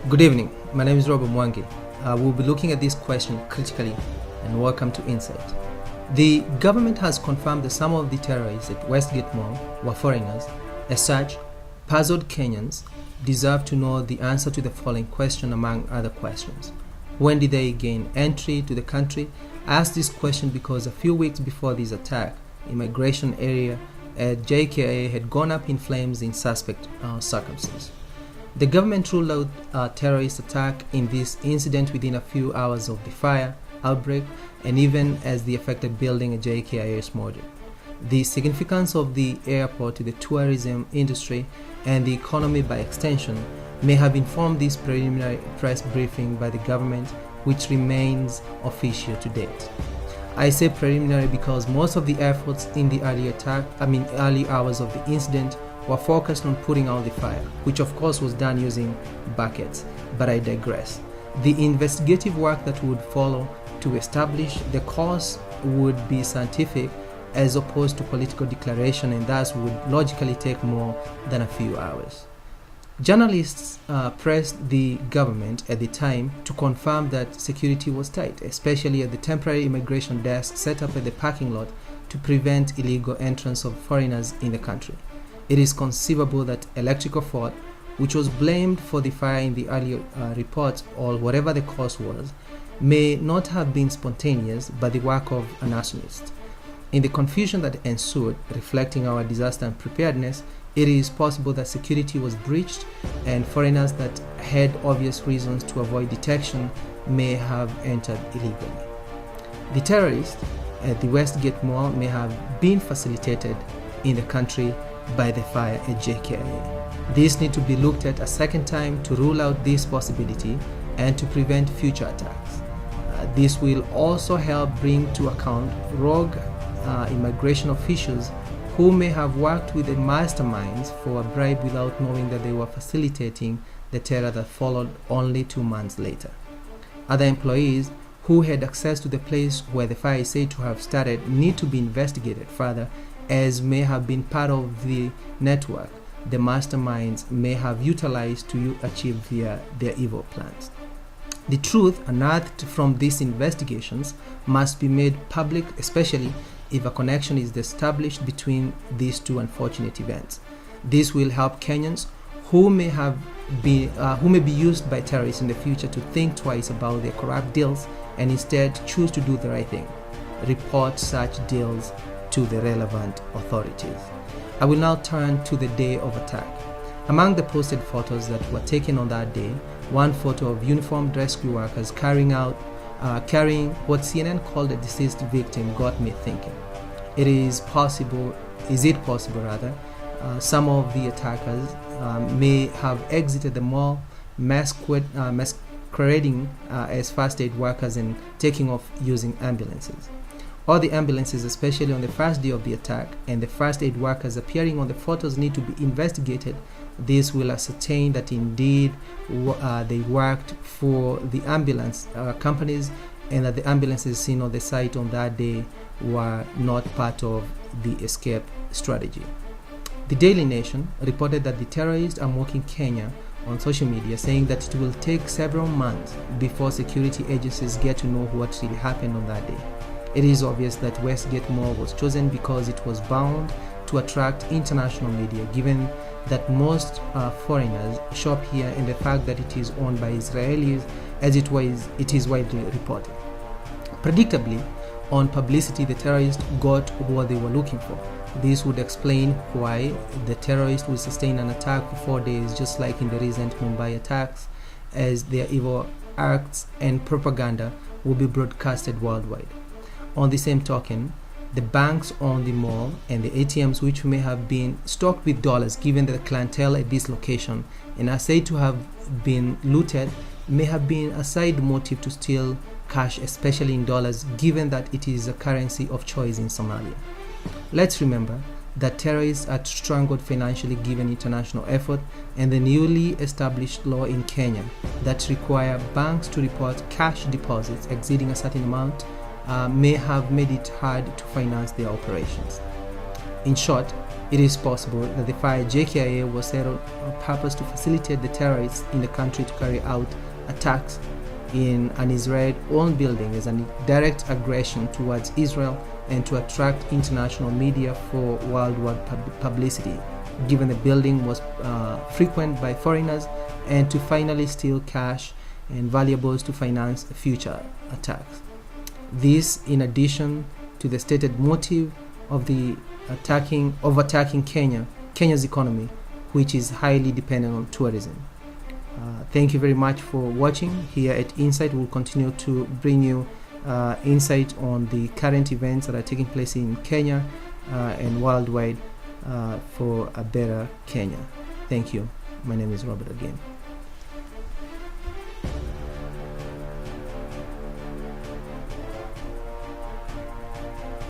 Good evening, my name is Robert Mwangi. We'll be looking at this question critically, and welcome to Insight. The government has confirmed that some of the terrorists at Westgate Mall were foreigners. As such, puzzled Kenyans deserve to know the answer to the following question among other questions. When did they gain entry to the country? I asked this question because a few weeks before this attack, immigration area at JKIA had gone up in flames in suspect circumstances. The government ruled out a terrorist attack in this incident within a few hours of the fire outbreak, and even as the affected building at JKIA smoldered. The significance of the airport to the tourism industry and the economy by extension may have informed this preliminary press briefing by the government, which remains official to date. I say preliminary because most of the efforts in the early hours of the incident were focused on putting out the fire, which of course was done using buckets, but I digress. The investigative work that would follow to establish the cause would be scientific as opposed to political declaration, and thus would logically take more than a few hours. Journalists pressed the government at the time to confirm that security was tight, especially at the temporary immigration desk set up at the parking lot to prevent illegal entrance of foreigners in the country. It is conceivable that electrical fault, which was blamed for the fire in the earlier reports, or whatever the cause was, may not have been spontaneous but the work of an arsonist. In the confusion that ensued, reflecting our disaster and preparedness, it is possible that security was breached and foreigners that had obvious reasons to avoid detection may have entered illegally. The terrorists at the Westgate Mall may have been facilitated in the country by the fire at JKIA. This needs to be looked at a second time to rule out this possibility and to prevent future attacks. This will also help bring to account rogue immigration officials who may have worked with the masterminds for a bribe without knowing that they were facilitating the terror that followed only 2 months later. Other employees who had access to the place where the fire is said to have started need to be investigated further, as may have been part of the network the masterminds may have utilized to achieve their evil plans. The truth unearthed from these investigations must be made public, especially if a connection is established between these two unfortunate events. This will help Kenyans who may be used by terrorists in the future to think twice about their corrupt deals and instead choose to do the right thing. Report such deals to the relevant authorities. I will now turn to the day of attack. Among the posted photos that were taken on that day, one photo of uniformed rescue workers carrying what CNN called a deceased victim got me thinking. Is it possible some of the attackers may have exited the mall masquerading as first aid workers and taking off using ambulances. All the ambulances, especially on the first day of the attack, and the first aid workers appearing on the photos need to be investigated. This will ascertain that indeed they worked for the ambulance companies, and that the ambulances seen on the site on that day were not part of the escape strategy. The Daily Nation reported that the terrorists are mocking Kenya on social media, saying that it will take several months before security agencies get to know what really happened on that day. It is obvious that Westgate Mall was chosen because it was bound to attract international media, given that most foreigners shop here and the fact that it is owned by Israelis, as it is widely reported. Predictably, on publicity, the terrorists got what they were looking for. This would explain why the terrorists would sustain an attack for 4 days, just like in the recent Mumbai attacks, as their evil acts and propaganda will be broadcasted worldwide. On the same token, the banks on the mall and the ATMs, which may have been stocked with dollars given the clientele at this location and are said to have been looted, may have been a side motive to steal cash, especially in dollars, given that it is a currency of choice in Somalia. Let's remember that terrorists are strangled financially given international effort and the newly established law in Kenya that require banks to report cash deposits exceeding a certain amount may have made it hard to finance their operations. In short, It is possible that the fire JKIA was set on purpose to facilitate the terrorists in the country to carry out attacks in an Israel-owned building as a direct aggression towards Israel and to attract international media for worldwide publicity, given the building was frequented by foreigners, and to finally steal cash and valuables to finance future attacks. This, in addition to the stated motive of attacking Kenya's economy, which is highly dependent on tourism. Thank you very much for watching. Here at Insight, we'll continue to bring you insight on the current events that are taking place in Kenya and worldwide for a better Kenya. Thank you. My name is Robert again.